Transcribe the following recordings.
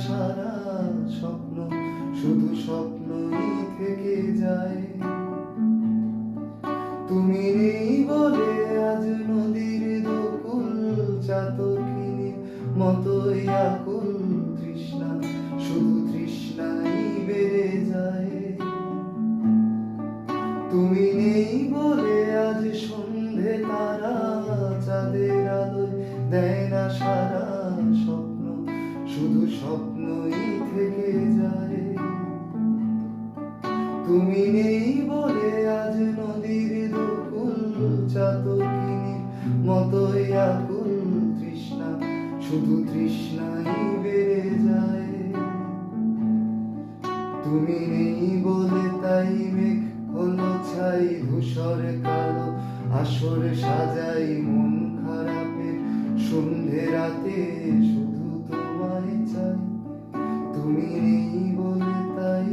সারা স্বপ্ন শুধু স্বপ্নই থেকে যায়। তুমি নেই বলে আজ নদীর দোকুল চাতকিনীর মতোই আকুল তৃষ্ণা শুধু তৃষ্ণাই বেড়ে যায়। তুমি নেই বলে আজ সন্ধে তারা চাঁদের আলোয় দেয় না সারা স্বপ্ন শুধু স্বপ্নই থেকে যায়। তুমি নেই বলে আজ নদীর দোকুল চাতকিনীর মতোই আকুল তৃষ্ণা শুধু তৃষ্ণাই বেড়ে যায়। তুমি নেই বলে তাই মেঘ হলো ছাই ধূসর কালো আসর সাজাই মন খারাপের সন্ধে রাতে শুধু তোমায় চাই। তুমি নেই বলে তাই,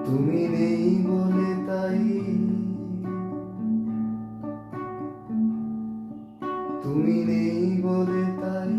তুমি নেই বলে তাই, তুমি নেই বলে তাই।